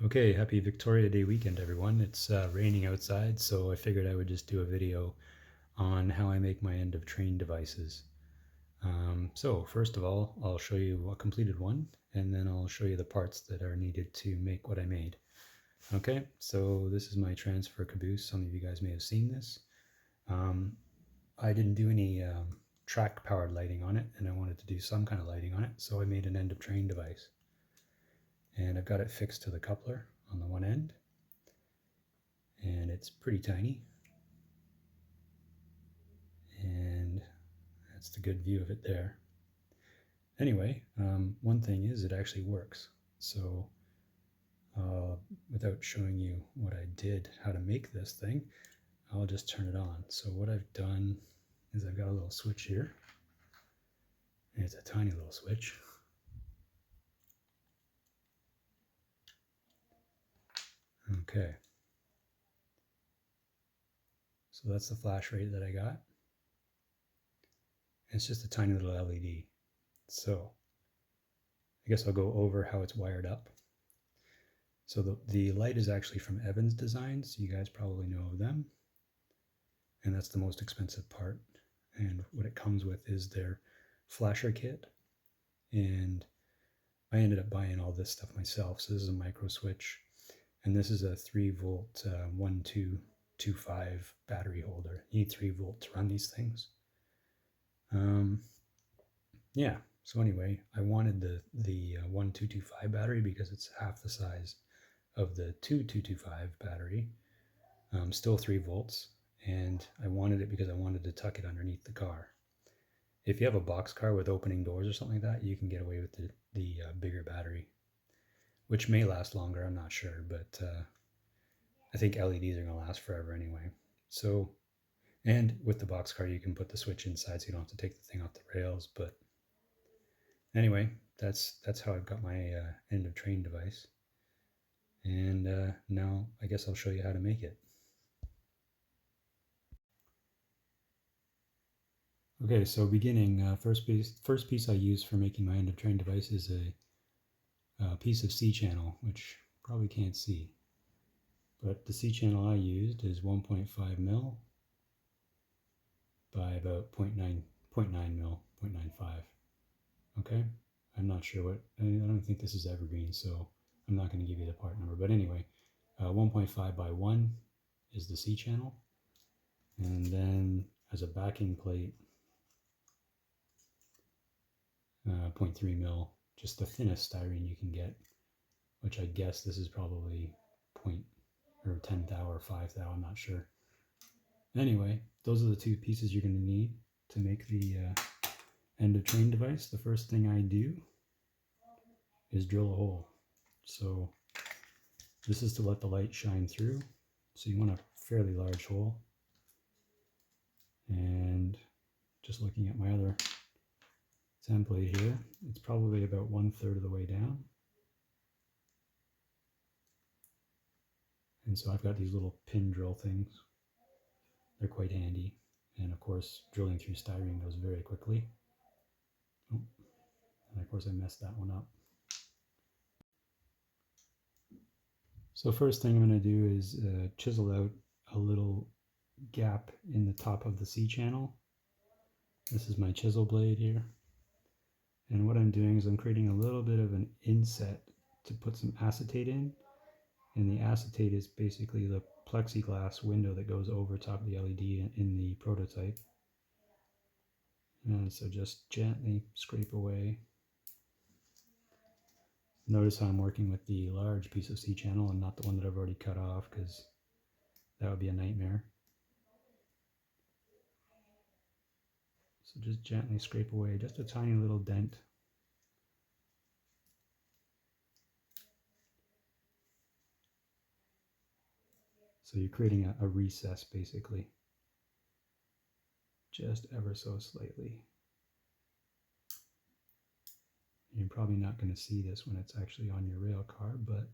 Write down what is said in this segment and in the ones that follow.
Okay, happy Victoria Day weekend, everyone. It's raining outside, so I figured I would just do a video on how I make my end of train devices. So first of all, I'll show you a completed one, and then I'll show you the parts that are needed to make what I made. Okay, so this is my transfer caboose. Some of you guys may have seen this. I didn't do any track powered lighting on it, and I wanted to do some kind of lighting on it, so I made an end of train device. And I've got it fixed to the coupler on the one end, and it's pretty tiny, and that's the good view of it there. Anyway, one thing is it actually works. So without showing you what I did, how to make this thing, I'll just turn it on. So what I've done is I've got a little switch here, and it's a tiny little switch. Okay, so that's the flash rate that I got. It's just a tiny little LED. So I guess I'll go over how it's wired up. So the light is actually from Evans Designs. You guys probably know of them. And that's the most expensive part. And what it comes with is their flasher kit. And I ended up buying all this stuff myself. So this is a micro switch. And this is a 3-volt 1225 battery holder. You need 3 volt to run these things. Yeah, so anyway, I wanted the 1225 battery because it's half the size of the 2225 battery, still 3 volts, and I wanted it because I wanted to tuck it underneath the car. If you have a box car with opening doors or something like that, you can get away with the bigger battery, which may last longer, I'm not sure, but I think LEDs are going to last forever anyway. So, and with the box car, you can put the switch inside so you don't have to take the thing off the rails, but anyway, that's how I've got my end of train device. And now I guess I'll show you how to make it. Okay, so beginning, first piece I use for making my end of train device is a piece of C-channel, which you probably can't see. But the C-channel I used is 1.5 mil by about 0.9 mil, 0.95. Okay, I'm not sure what, I don't think this is evergreen, so I'm not going to give you the part number. But anyway, 1.5 by 1 is the C-channel. And then as a backing plate, 0.3 mil, just the thinnest styrene you can get, which I guess this is probably 10 thou or 5 thou, I'm not sure. Anyway, those are the two pieces you're going to need to make the end of train device. The first thing I do is drill a hole. So this is to let the light shine through. So you want a fairly large hole. And just looking at my other template here, it's probably about 1/3 of the way down. And so I've got these little pin drill things. They're quite handy. And of course, drilling through styrene goes very quickly. Oh, and of course I messed that one up. So first thing I'm going to do is chisel out a little gap in the top of the C-channel. This is my chisel blade here. And what I'm doing is I'm creating a little bit of an inset to put some acetate in. And the acetate is basically the plexiglass window that goes over top of the LED in the prototype. And so just gently scrape away. Notice how I'm working with the large piece of C-channel and not the one that I've already cut off, because that would be a nightmare. So just gently scrape away, just a tiny little dent. So you're creating a recess basically, just ever so slightly. You're probably not going to see this when it's actually on your rail car, but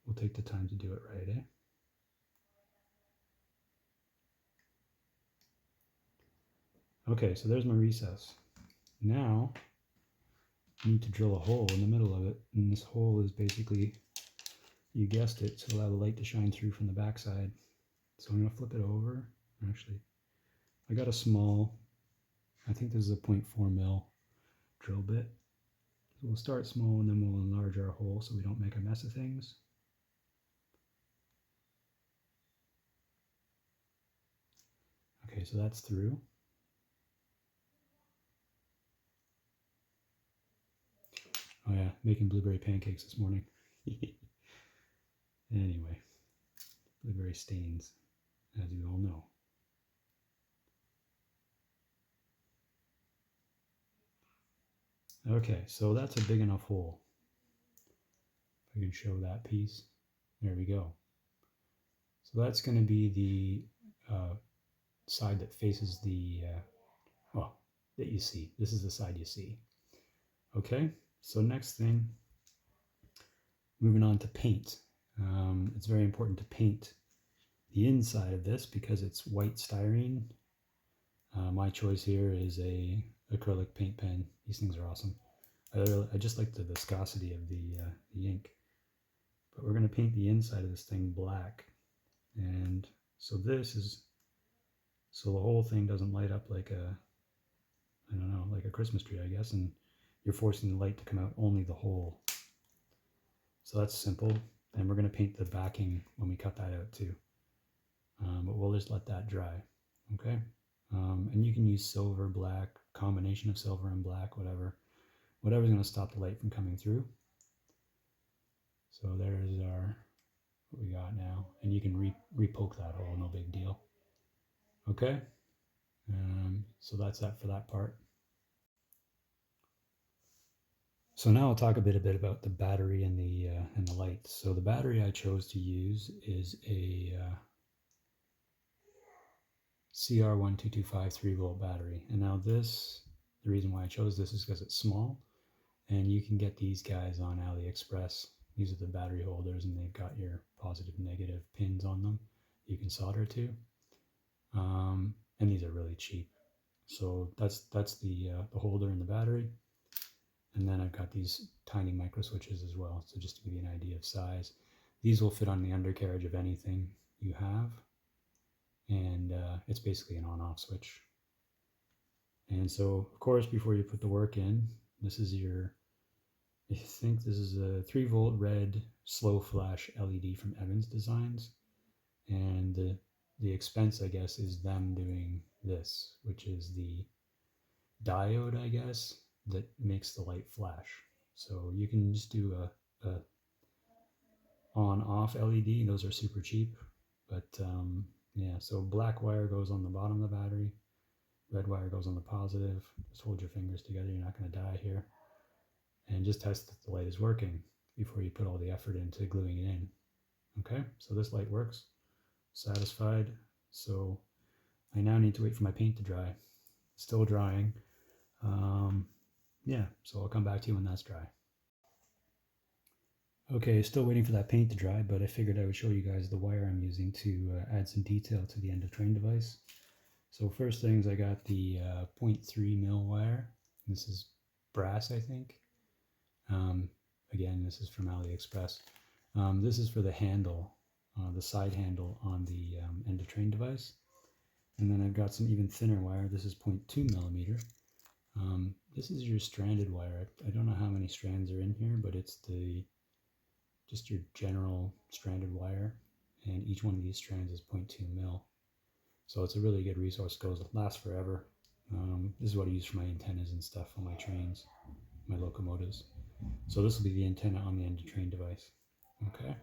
we'll take the time to do it right, eh? Okay, so there's my recess. Now I need to drill a hole in the middle of it, and this hole is basically you guessed it, to allow the light to shine through from the backside. So I'm going to flip it over. Actually, I got a small, I think this is a 0.4 mil drill bit. So we'll start small and then we'll enlarge our hole so we don't make a mess of things. Okay, so that's through. Oh yeah, making blueberry pancakes this morning. Anyway, blueberry stains, as you all know. Okay, so that's a big enough hole. If I can show that piece. There we go. So that's going to be the side that faces the, well, that you see. This is the side you see. Okay, so next thing, moving on to paint. It's very important to paint the inside of this because it's white styrene. My choice here is a acrylic paint pen. These things are awesome. I just like the viscosity of the ink. But we're going to paint the inside of this thing black. And so this is, so the whole thing doesn't light up like a, I don't know, like a Christmas tree, I guess. And you're forcing the light to come out only the hole. So that's simple. And we're going to paint the backing when we cut that out too. But we'll just let that dry. Okay. And you can use silver, black, combination of silver and black, whatever's going to stop the light from coming through. So there's our, what we got now. And you can re-poke that hole, no big deal. Okay. So that's that for that part. So now I'll talk a bit about the battery and the lights. So the battery I chose to use is a CR1225 3-volt battery. And now this, the reason why I chose this is because it's small, and you can get these guys on AliExpress. These are the battery holders, and they've got your positive, negative pins on them you can solder to. And these are really cheap. So that's the holder and the battery. And then I've got these tiny micro switches as well. So just to give you an idea of size, these will fit on the undercarriage of anything you have. And it's basically an on-off switch. And so, of course, before you put the work in, this is your, I think this is a 3-volt red slow flash LED from Evans Designs. And the expense, I guess, is them doing this, which is the diode, I guess, that makes the light flash. So you can just do a on-off LED. Those are super cheap. But yeah, so black wire goes on the bottom of the battery. Red wire goes on the positive. Just hold your fingers together. You're not going to die here. And just test that the light is working before you put all the effort into gluing it in. Okay, so this light works. Satisfied. So I now need to wait for my paint to dry. Still drying. Yeah, so I'll come back to you when that's dry. Okay, still waiting for that paint to dry, but I figured I would show you guys the wire I'm using to add some detail to the end of train device. So first things, I got the 0.3 mil wire. This is brass, I think. Again, this is from AliExpress. This is for the handle, the side handle on the end of train device. And then I've got some even thinner wire. This is 0.2 millimeter. This is your stranded wire. I don't know how many strands are in here, but it's just your general stranded wire. And each one of these strands is 0.2 mil. So it's a really good resource. Lasts forever. This is what I use for my antennas and stuff on my trains, my locomotives. So this will be the antenna on the end of train device. Okay.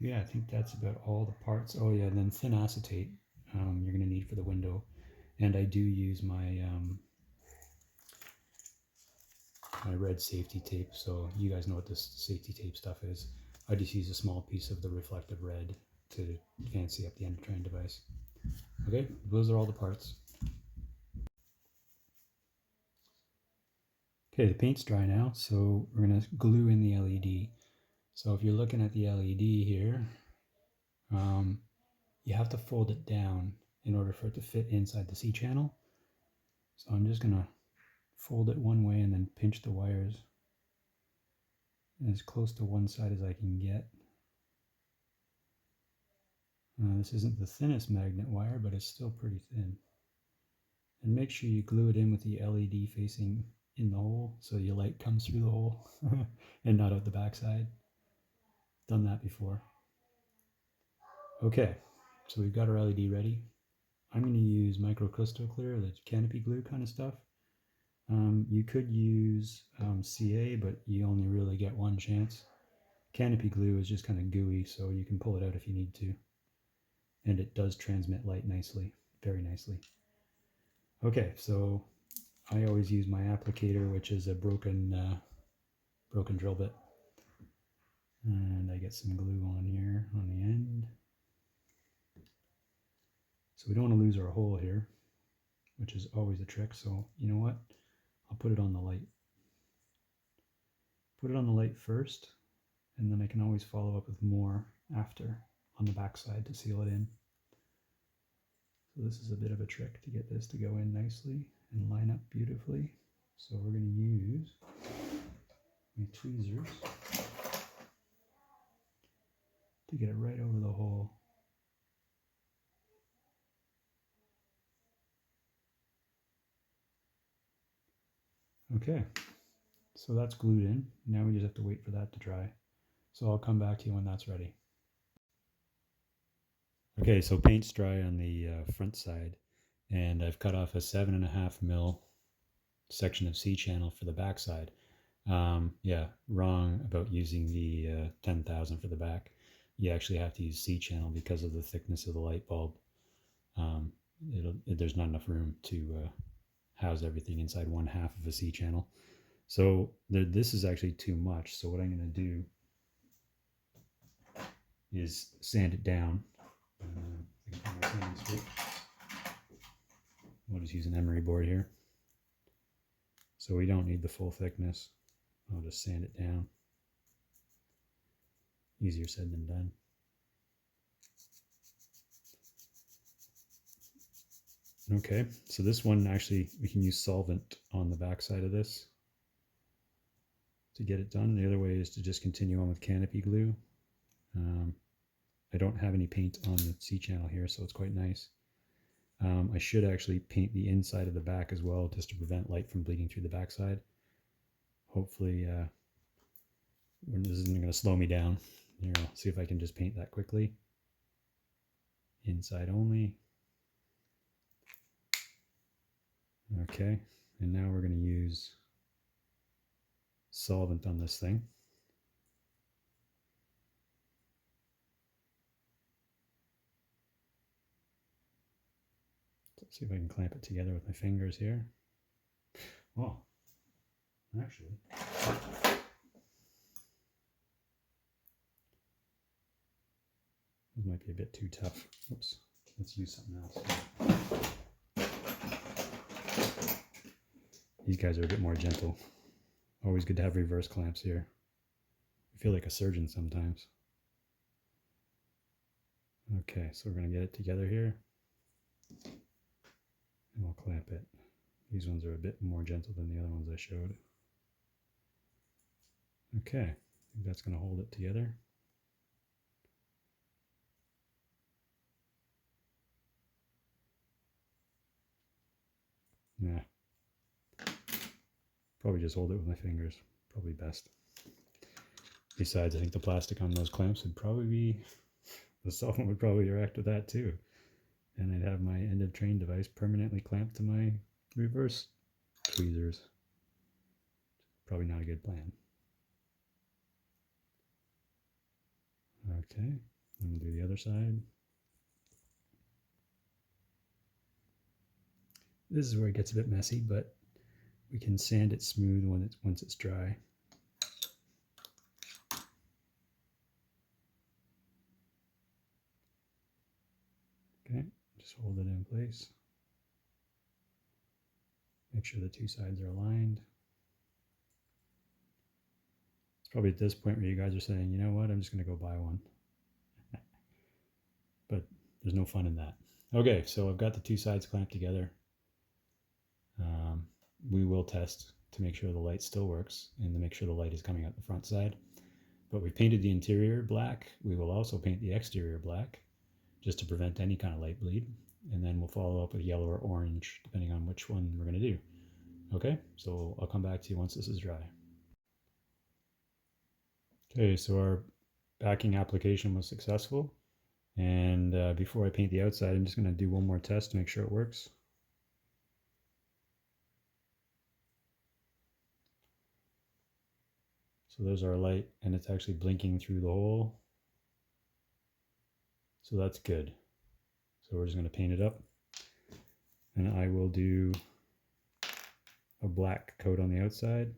Yeah, I think that's about all the parts. Oh yeah, and then thin acetate you're going to need for the window. And I do use my my red safety tape. So you guys know what this safety tape stuff is. I just use a small piece of the reflective red to fancy up the end of train device. Okay, those are all the parts. Okay, the paint's dry now, so we're going to glue in the LED. So if you're looking at the LED here, you have to fold it down in order for it to fit inside the C channel. So I'm just going to fold it one way and then pinch the wires as close to one side as I can get. This isn't the thinnest magnet wire, but it's still pretty thin. And make sure you glue it in with the LED facing in the hole so your light comes through the hole and not out the backside. Done that before. Okay, so we've got our LED ready. I'm going to use microcrystal clear, the canopy glue kind of stuff. You could use CA, but you only really get one chance. Canopy glue is just kind of gooey, so you can pull it out if you need to. And it does transmit light nicely, very nicely. Okay, so I always use my applicator, which is a broken drill bit. And I get some glue on here on the end. So we don't want to lose our hole here, which is always a trick. So you know what? I'll put it on the light. Put it on the light first, and then I can always follow up with more after on the back side to seal it in. So this is a bit of a trick to get this to go in nicely and line up beautifully. So we're going to use my tweezers to get it right over the hole. Okay, so that's glued in. Now we just have to wait for that to dry. So I'll come back to you when that's ready. Okay, so paint's dry on the front side, and I've cut off a 7.5 mil section of C-channel for the back side. Yeah, wrong about using the 10,000 for the back. You actually have to use C-channel because of the thickness of the light bulb. There's not enough room to house everything inside 1/2 of a C-channel. So this is actually too much. So what I'm going to do is sand it down. We'll just use an emery board here. So we don't need the full thickness. I'll just sand it down. Easier said than done. Okay, so this one actually, we can use solvent on the back side of this to get it done. The other way is to just continue on with canopy glue. I don't have any paint on the C-channel here, so it's quite nice. I should actually paint the inside of the back as well, just to prevent light from bleeding through the backside. Hopefully, this isn't going to slow me down. Here, I'll see if I can just paint that quickly. Inside only. Okay, and now we're going to use solvent on this thing. Let's see if I can clamp it together with my fingers here. Oh, actually, this might be a bit too tough. Oops, let's use something else. These guys are a bit more gentle. Always good to have reverse clamps here. I feel like a surgeon sometimes. Okay, so we're going to get it together here. And we'll clamp it. These ones are a bit more gentle than the other ones I showed. Okay, I think that's going to hold it together. Yeah. Probably just hold it with my fingers. Probably best. Besides, I think the plastic on those clamps would probably be, the solvent would probably react with that too. And I'd have my end of train device permanently clamped to my reverse tweezers. Probably not a good plan. Okay, then we'll do the other side. This is where it gets a bit messy, but we can sand it smooth once it's dry. Okay, just hold it in place. Make sure the two sides are aligned. It's probably at this point where you guys are saying, you know what, I'm just going to go buy one. But there's no fun in that. Okay, so I've got the two sides clamped together. We will test to make sure the light still works and to make sure the light is coming out the front side. But we painted the interior black. We will also paint the exterior black just to prevent any kind of light bleed. And then we'll follow up with yellow or orange, depending on which one we're going to do. Okay, so I'll come back to you once this is dry. Okay, so our backing application was successful. And before I paint the outside, I'm just going to do one more test to make sure it works. So there's our light, and it's actually blinking through the hole. So that's good. So we're just going to paint it up. And I will do a black coat on the outside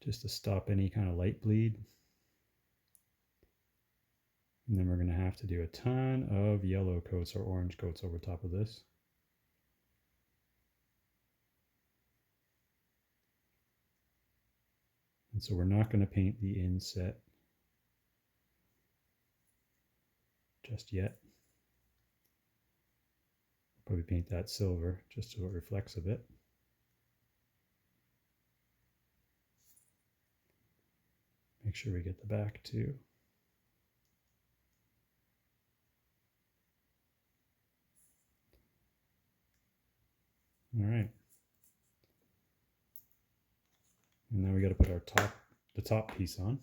just to stop any kind of light bleed. And then we're going to have to do a ton of yellow coats or orange coats over top of this. And so we're not going to paint the inset just yet. Probably paint that silver just so it reflects a bit. Make sure we get the back too. All right. And now we got to put our the top piece on.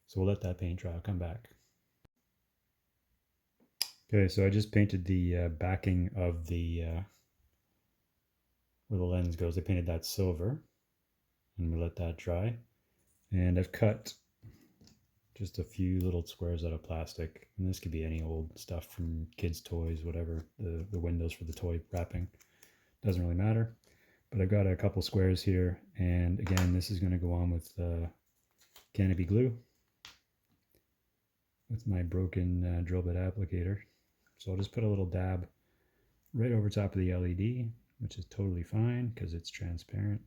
So we'll let that paint dry. I'll come back. Okay, so I just painted the backing of the where the lens goes. I painted that silver, and we let that dry. And I've cut just a few little squares out of plastic, and this could be any old stuff from kids' toys, whatever, the windows for the toy wrapping. Doesn't really matter. But I've got a couple squares here, and again, this is going to go on with canopy glue with my broken drill bit applicator. So I'll just put a little dab right over top of the LED, which is totally fine because it's transparent.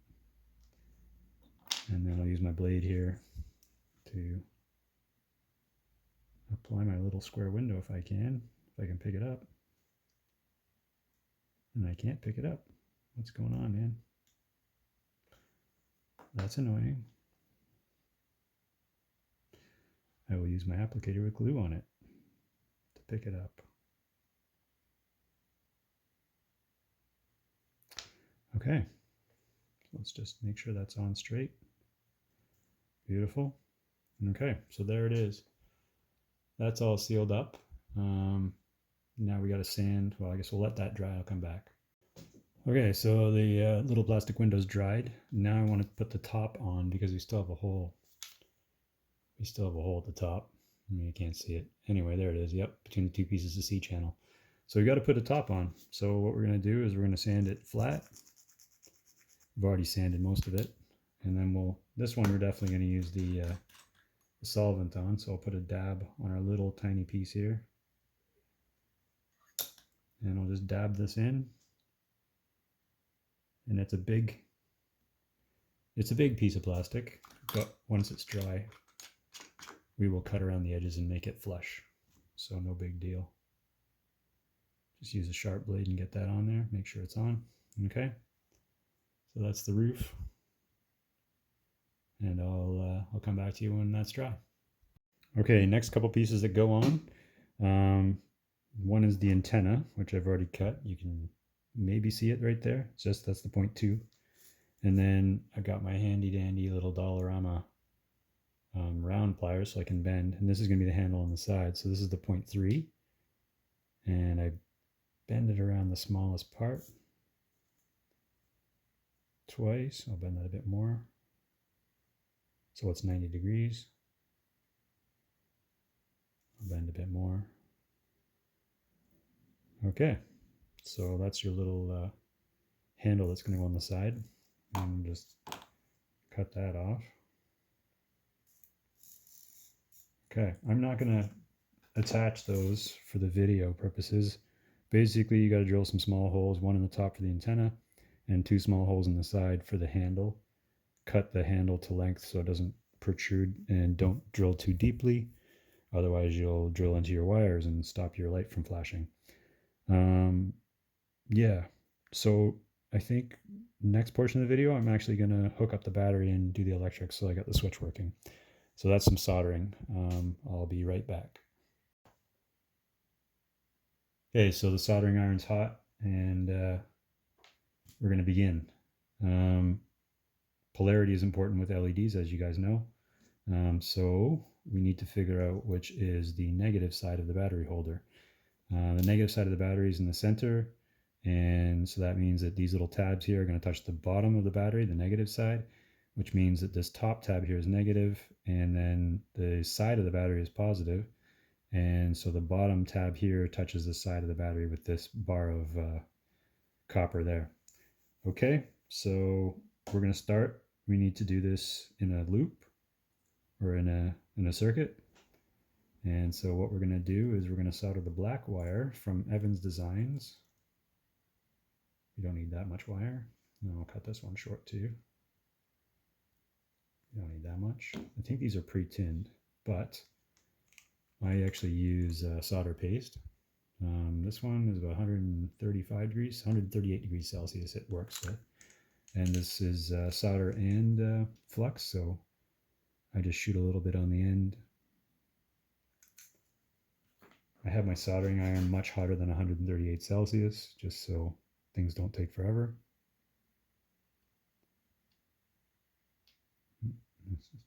And then I'll use my blade here to apply my little square window if I can pick it up. And I can't pick it up. What's going on, man? That's annoying. I will use my applicator with glue on it to pick it up. Okay, let's just make sure that's on straight. Beautiful. Okay, so there it is. That's all sealed up. Now we got to sand. Well, I guess we'll let that dry. I'll come back. Okay, so the little plastic window's dried. Now I want to put the top on because we still have a hole. We still have a hole at the top. I mean, you can't see it. Anyway, there it is. Yep, between the two pieces of C channel. So we got to put a top on. So what we're going to do is we're going to sand it flat. I've already sanded most of it. And then this one we're definitely going to use the solvent on. So I'll put a dab on our little tiny piece here. And I'll just dab this in. And it's a big piece of plastic, but once it's dry, we will cut around the edges and make it flush. So no big deal. Just use a sharp blade and get that on there. Make sure it's on. Okay. So that's the roof. And I'll come back to you when that's dry. Okay, next couple pieces that go on. One is the antenna, which I've already cut. You can maybe see it right there. It's just that's the 0.2. And then I got my handy dandy little Dollarama round pliers so I can bend. And this is going to be the handle on the side. So this is the 0.3. And I bend it around the smallest part twice. I'll bend that a bit more. So it's 90 degrees. I'll bend a bit more. Okay, so that's your little handle that's going to go on the side. And just cut that off. Okay, I'm not going to attach those for the video purposes. Basically, you got to drill some small holes, one in the top for the antenna, and 2 small holes in the side for the handle. Cut the handle to length so it doesn't protrude, and don't drill too deeply. Otherwise, you'll drill into your wires and stop your light from flashing. Yeah, so I think next portion of the video, I'm actually going to hook up the battery and do the electrics so I got the switch working. So that's some soldering. I'll be right back. Okay, so the soldering iron's hot and we're going to begin. Polarity is important with LEDs, as you guys know. So we need to figure out which is the negative side of the battery holder. The negative side of the battery is in the center, and so that means that these little tabs here are going to touch the bottom of the battery, the negative side, which means that this top tab here is negative, and then the side of the battery is positive, and so the bottom tab here touches the side of the battery with this bar of copper there. Okay, so we're going to start. We need to do this in a loop or in a circuit. And so what we're going to do is we're going to solder the black wire from Evans Designs. You don't need that much wire. And I'll cut this one short too. You don't need that much. I think these are pre-tinned, but I actually use solder paste. This one is about 135 degrees, 138 degrees Celsius it works with. And this is solder and flux, so I just shoot a little bit on the end. I have my soldering iron much hotter than 138 Celsius, just so things don't take forever. This is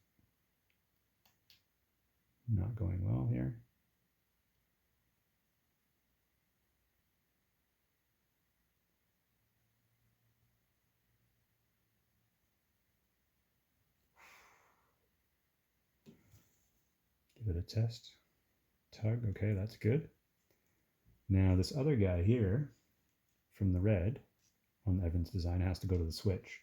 not going well here. Give it a test. Tug, okay, that's good. Now this other guy here from the red on the Evans Design has to go to the switch.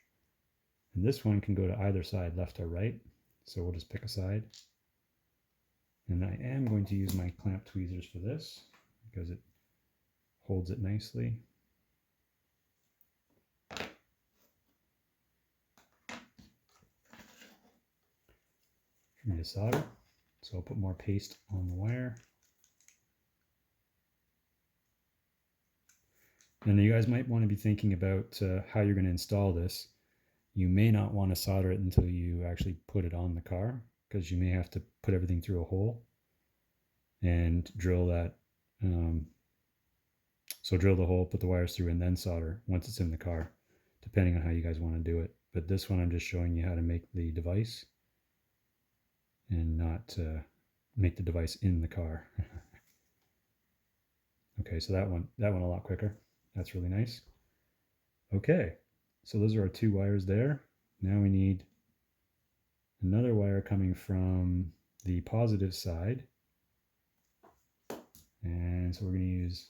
And this one can go to either side, left or right. So we'll just pick a side. And I am going to use my clamp tweezers for this because it holds it nicely. For me to solder. So I'll put more paste on the wire. And you guys might want to be thinking about how you're going to install this. You may not want to solder it until you actually put it on the car, because you may have to put everything through a hole and drill that. So drill the hole, put the wires through, and then solder once it's in the car, depending on how you guys want to do it. But this one I'm just showing you how to make the device and not make the device in the car. Okay, so that one a lot quicker. That's really nice. Okay, so those are our two wires there. Now we need another wire coming from the positive side. And so we're going to use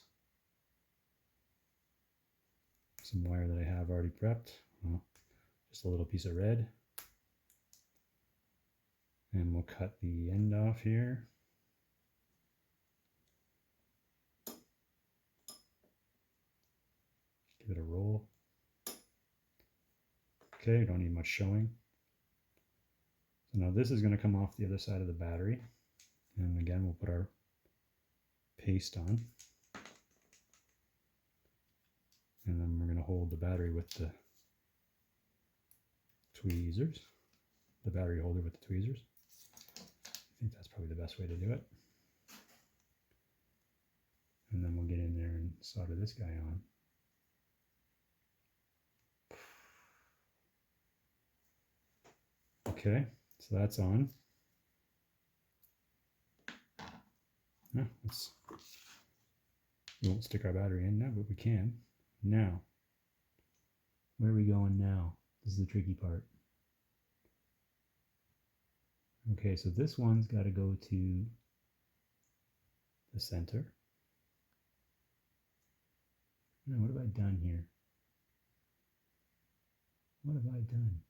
some wire that I have already prepped. Well, just a little piece of red. And we'll cut the end off here. Give it a roll. Okay, don't need much showing. So now this is going to come off the other side of the battery. And again, we'll put our paste on. And then we're going to hold the battery with the tweezers. The battery holder with the tweezers. I think that's probably the best way to do it. And then we'll get in there and solder this guy on. Okay, so that's on. No, we won't stick our battery in now, but we can. Now, where are we going now? This is the tricky part. Okay, so this one's got to go to the center. Now, what have I done here? What have I done?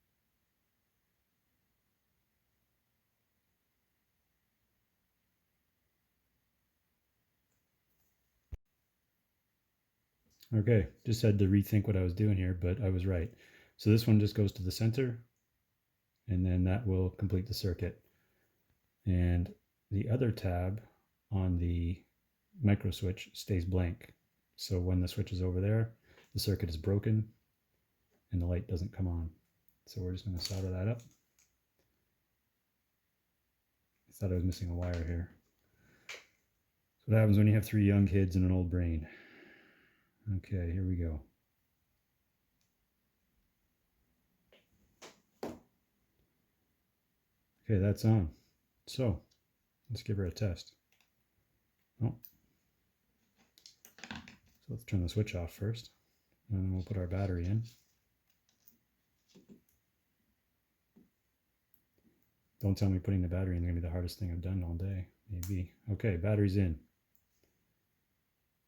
Okay, just had to rethink what I was doing here, but I was right. So this one just goes to the center, and then that will complete the circuit. And the other tab on the micro switch stays blank. So when the switch is over there, the circuit is broken, and the light doesn't come on. So we're just going to solder that up. I thought I was missing a wire here. So what happens when you have 3 young kids and an old brain. Okay, here we go. Okay, that's on. So let's give her a test. Oh. So let's turn the switch off first, and then we'll put our battery in. Don't tell me putting the battery in is going to be the hardest thing I've done all day. Maybe. Okay, battery's in.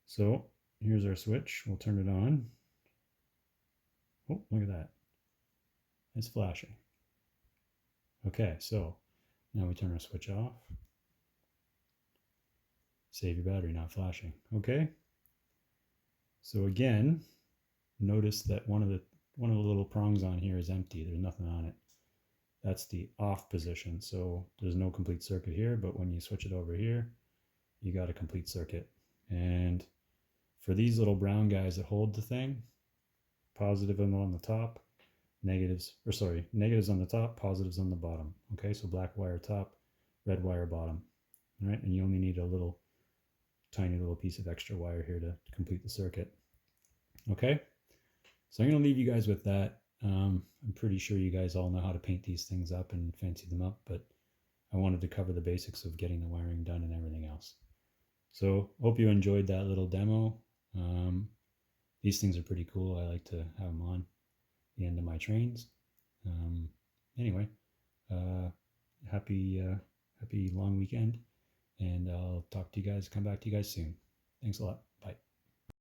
So here's our switch. We'll turn it on. Oh, look at that. It's flashing. Okay, so now we turn our switch off. Save your battery, not flashing. Okay. So again, notice that one of the little prongs on here is empty. There's nothing on it. That's the off position. So there's no complete circuit here, but when you switch it over here, you got a complete circuit. And for these little brown guys that hold the thing, positive on the top, negatives on the top, positives on the bottom. Okay, so black wire top, red wire bottom. All right, and you only need a little tiny little piece of extra wire here to complete the circuit. Okay, so I'm going to leave you guys with that. I'm pretty sure you guys all know how to paint these things up and fancy them up, but I wanted to cover the basics of getting the wiring done and everything else. So hope you enjoyed that little demo. These things are pretty cool. I like to have them on the end of my trains. Anyway, happy long weekend, and I'll come back to you guys soon. Thanks a lot.